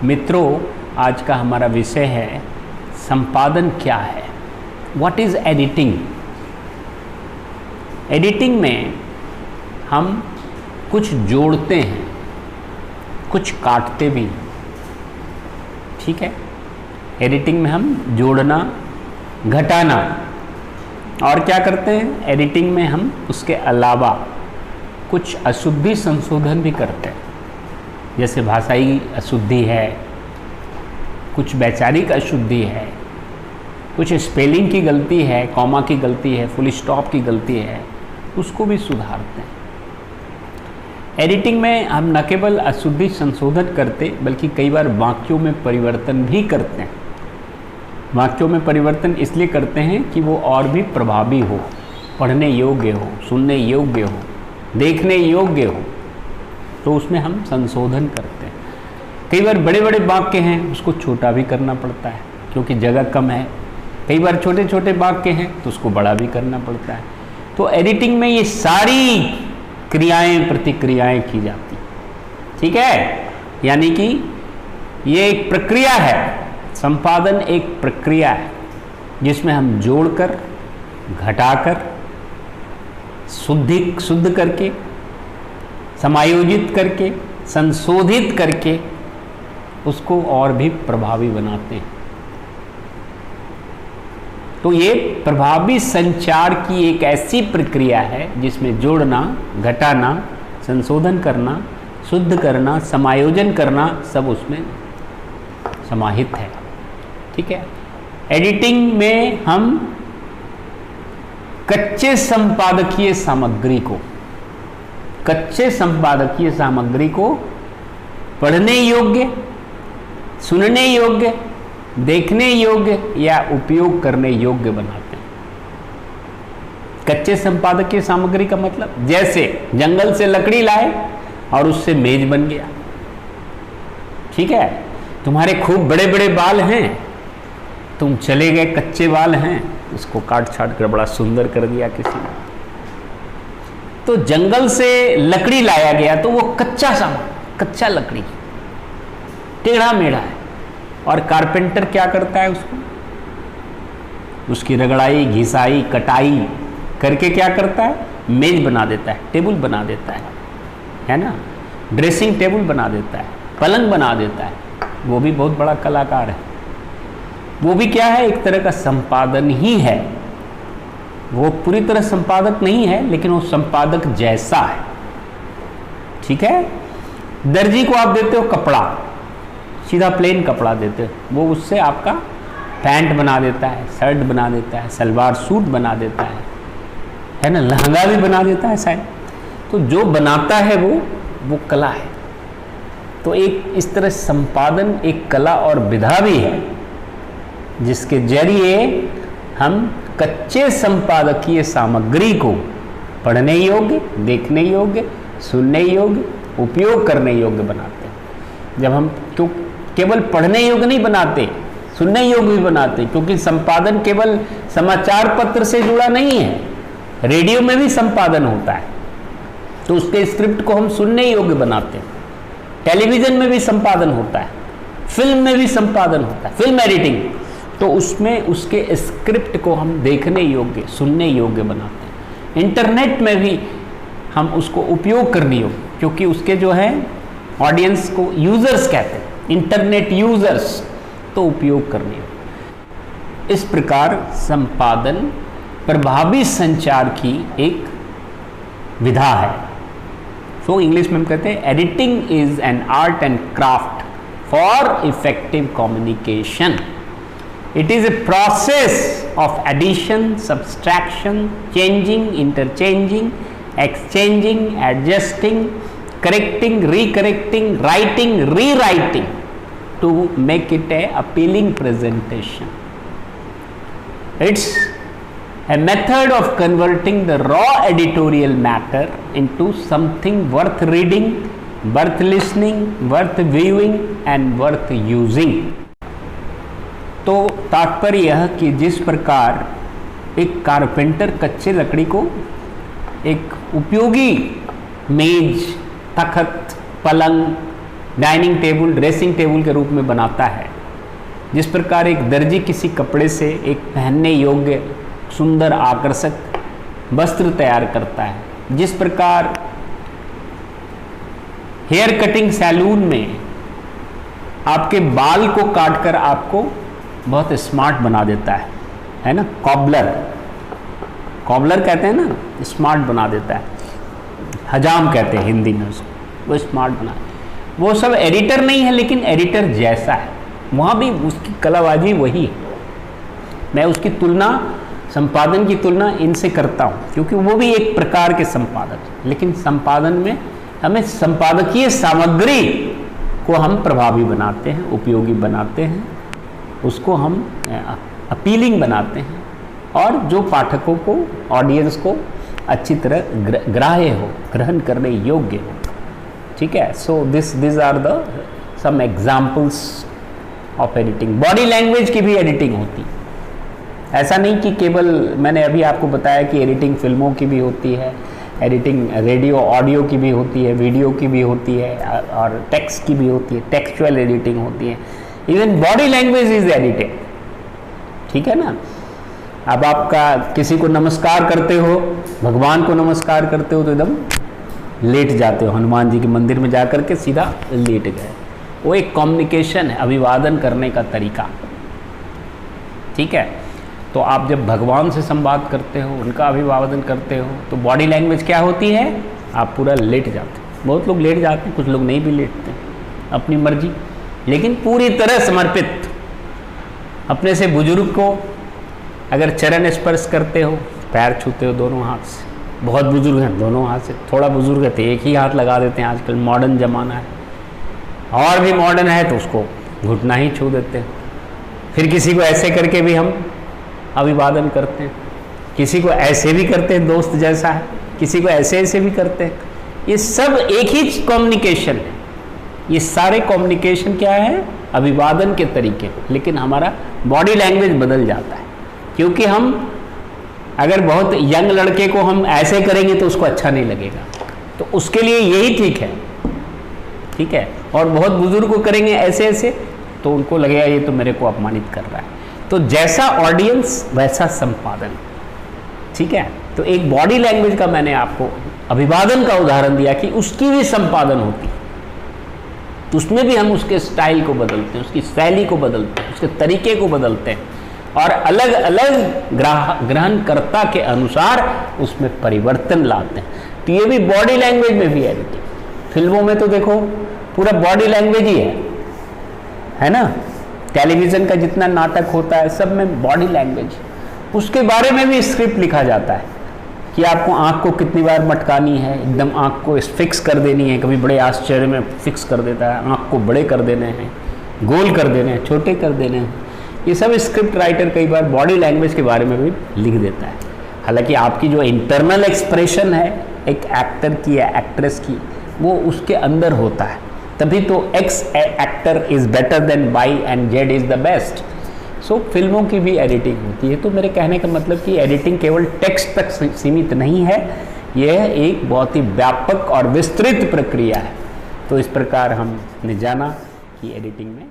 मित्रों, आज का हमारा विषय है संपादन क्या है। What is editing. एडिटिंग में हम कुछ जोड़ते हैं, कुछ काटते भी हैं। ठीक है, एडिटिंग में हम जोड़ना, घटाना और क्या करते हैं, एडिटिंग में हम उसके अलावा कुछ अशुद्धि संशोधन भी करते हैं। जैसे भाषाई अशुद्धि है, कुछ वैचारिक अशुद्धि है, कुछ स्पेलिंग की गलती है, कॉमा की गलती है, फुल स्टॉप की गलती है, उसको भी सुधारते हैं। एडिटिंग में हम न केवल अशुद्धि संशोधन करते बल्कि कई बार वाक्यों में परिवर्तन भी करते हैं। वाक्यों में परिवर्तन इसलिए करते हैं कि वो और भी प्रभावी हो, पढ़ने योग्य हो, सुनने योग्य हो, देखने योग्य हो, तो उसमें हम संशोधन करते हैं। कई बार बड़े बड़े वाक्य हैं, उसको छोटा भी करना पड़ता है क्योंकि जगह कम है। कई बार छोटे छोटे वाक्य हैं तो उसको बड़ा भी करना पड़ता है। तो एडिटिंग में ये सारी क्रियाएं प्रतिक्रियाएं की जाती, ठीक है। यानी कि ये एक प्रक्रिया है, संपादन एक प्रक्रिया है जिसमें हम जोड़कर, घटाकर, शुद्ध करके, समायोजित करके, संशोधित करके उसको और भी प्रभावी बनाते हैं। तो ये प्रभावी संचार की एक ऐसी प्रक्रिया है जिसमें जोड़ना, घटाना, संशोधन करना, शुद्ध करना, समायोजन करना सब उसमें समाहित है। ठीक है। एडिटिंग में हम कच्चे संपादकीय सामग्री को पढ़ने योग्य, सुनने योग्य, देखने योग्य या उपयोग करने योग्य बनाते हैं। कच्चे संपादकीय सामग्री का मतलब, जैसे जंगल से लकड़ी लाए और उससे मेज बन गया। ठीक है, तुम्हारे खूब बड़े बड़े बाल हैं, तुम चले गए, कच्चे बाल हैं, उसको काट छाट कर बड़ा सुंदर कर दिया किसी ने। तो जंगल से लकड़ी लाया गया तो वो कच्चा लकड़ी, टेढ़ा मेढ़ा है, और कारपेंटर क्या करता है, उसकी रगड़ाई, घिसाई, कटाई करके क्या करता है, मेज बना देता है, टेबल बना देता है ना, ड्रेसिंग टेबल बना देता है, पलंग बना देता है। वो भी बहुत बड़ा कलाकार है। वो भी क्या है, एक तरह का संपादन ही है। वो पूरी तरह संपादक नहीं है लेकिन वो संपादक जैसा है। ठीक है। दर्जी को आप देते हो कपड़ा, सीधा प्लेन कपड़ा देते हो, वो उससे आपका पैंट बना देता है, शर्ट बना देता है, सलवार सूट बना देता है ना, लहंगा भी बना देता है शायद। तो जो बनाता है वो कला है। तो एक इस तरह संपादन एक कला और विधा भी है जिसके जरिए हम कच्चे संपादकीय सामग्री को पढ़ने योग्य, देखने योग्य, सुनने योग्य, उपयोग करने योग्य बनाते हैं। जब हम क्यों केवल पढ़ने योग्य नहीं बनाते, सुनने योग्य भी बनाते, क्योंकि संपादन केवल समाचार पत्र से जुड़ा नहीं है, रेडियो में भी संपादन होता है। तो उसके स्क्रिप्ट को हम सुनने योग्य बनाते हैं। टेलीविजन में भी संपादन होता है, फिल्म में भी संपादन होता है, फिल्म एडिटिंग। तो उसमें उसके स्क्रिप्ट को हम देखने योग्य, सुनने योग्य बनाते हैं। इंटरनेट में भी हम उसको उपयोग करने योग्य, क्योंकि उसके जो है ऑडियंस को यूजर्स कहते हैं, इंटरनेट यूजर्स, तो उपयोग करने योग्य। इस प्रकार संपादन प्रभावी संचार की एक विधा है। तो इंग्लिश में हम कहते हैं editing is an art and craft for effective communication. It is a process of addition, subtraction, changing, interchanging, exchanging, adjusting, correcting, recorrecting, writing, rewriting to make it a appealing presentation. It's a method of converting the raw editorial matter into something worth reading, worth listening, worth viewing and worth using. तो तात्पर्य यह कि जिस प्रकार एक carpenter कच्चे लकड़ी को एक उपयोगी मेज, तख्त, पलंग डाइनिंग टेबल, ड्रेसिंग टेबल के रूप में बनाता है। जिस प्रकार एक दर्जी किसी कपड़े से एक पहनने योग्य सुंदर आकर्षक वस्त्र तैयार करता है, जिस प्रकार हेयर कटिंग सैलून में आपके बाल को काटकर आपको बहुत स्मार्ट बना देता है ना। कॉबलर, कॉबलर कहते हैं ना, स्मार्ट बना देता है। हजाम कहते हैं हिंदी में उसको, वो स्मार्ट बना। वो सब एडिटर नहीं है, लेकिन एडिटर जैसा है। वहाँ भी उसकी कलाबाजी वही है। मैं उसकी तुलना, संपादन की तुलना इनसे करता हूँ, क्योंकि वो भी एक प्रकार के संपादक हैं। लेकिन संपादन में हमें संपादकीय सामग्री को हम प्रभावी बनाते हैं, उपयोगी बनाते हैं, उसको हम अपीलिंग बनाते हैं, और जो पाठकों को, ऑडियंस को अच्छी तरह ग्राह्य हो, ग्रहण करने योग्य हो। ठीक है। So this are the some examples of editing. Body language की भी एडिटिंग होती है। ऐसा नहीं कि केवल, मैंने अभी आपको बताया कि एडिटिंग फिल्मों की भी होती है, एडिटिंग रेडियो ऑडियो की भी होती है, वीडियो की भी होती है, और टेक्स्ट की भी होती है, टेक्सचुअल एडिटिंग होती है। Even body language is edited. ठीक है ना। अब आपका किसी को नमस्कार करते हो, भगवान को नमस्कार करते हो, तो एकदम लेट जाते हो, हनुमान जी के मंदिर में जाकर के सीधा लेट गए। वो एक कम्युनिकेशन है, अभिवादन करने का तरीका। ठीक है। तो आप जब भगवान से संवाद करते हो, उनका अभिवादन करते हो, तो बॉडी लैंग्वेज क्या होती है? आप पूरा लेट जाते हो। बहुत लोग लेट जाते हैं, कुछ लोग नहीं भी लेटते, अपनी मर्जी, लेकिन पूरी तरह समर्पित। अपने से बुजुर्ग को अगर चरण स्पर्श करते हो, पैर छूते हो दोनों हाथ से, बहुत बुजुर्ग हैं दोनों हाथ से, थोड़ा बुजुर्ग है तो एक ही हाथ लगा देते हैं, आजकल मॉडर्न ज़माना है। और भी मॉडर्न है तो उसको घुटना ही छू देते हैं। फिर किसी को ऐसे करके भी हम अभिवादन करते हैं, किसी को ऐसे भी करते हैं, दोस्त जैसा है, किसी को ऐसे ऐसे भी करते हैं। ये सब एक ही कम्युनिकेशन है। ये सारे कम्युनिकेशन क्या है? अभिवादन के तरीके। लेकिन हमारा बॉडी लैंग्वेज बदल जाता है, क्योंकि हम अगर बहुत यंग लड़के को हम ऐसे करेंगे तो उसको अच्छा नहीं लगेगा, तो उसके लिए यही ठीक है। ठीक है। और बहुत बुजुर्ग को करेंगे ऐसे ऐसे तो उनको लगेगा ये तो मेरे को अपमानित कर रहा है। तो जैसा ऑडियंस वैसा संपादन। ठीक है। तो एक बॉडी लैंग्वेज का मैंने आपको अभिवादन का उदाहरण दिया कि उसकी भी संपादन होती है, तो उसमें भी हम उसके स्टाइल को बदलते हैं, उसकी शैली को बदलते हैं, उसके तरीके को बदलते हैं, और अलग अलग ग्रहणकर्ता के अनुसार उसमें परिवर्तन लाते हैं। तो ये भी बॉडी लैंग्वेज में भी एडिटिंग। फिल्मों में तो देखो पूरा बॉडी लैंग्वेज ही है ना। टेलीविज़न का जितना नाटक होता है सब में बॉडी लैंग्वेज। उसके बारे में भी स्क्रिप्ट लिखा जाता है कि आपको आँख को कितनी बार मटकानी है, एकदम आँख को फिक्स कर देनी है, कभी बड़े आश्चर्य में फिक्स कर देता है, आँख को बड़े कर देने हैं, गोल कर देने हैं, छोटे कर देने हैं। ये सब स्क्रिप्ट राइटर कई बार बॉडी लैंग्वेज के बारे में भी लिख देता है। हालांकि आपकी जो इंटरनल एक्सप्रेशन है एक एक्टर की या एक्ट्रेस की, वो उसके अंदर होता है, तभी तो X actor is better than Y and Z is the best. So फिल्मों की भी एडिटिंग होती है। तो मेरे कहने का मतलब कि एडिटिंग केवल टेक्स्ट तक सीमित नहीं है, यह एक बहुत ही व्यापक और विस्तृत प्रक्रिया है। तो इस प्रकार हमने जाना कि एडिटिंग में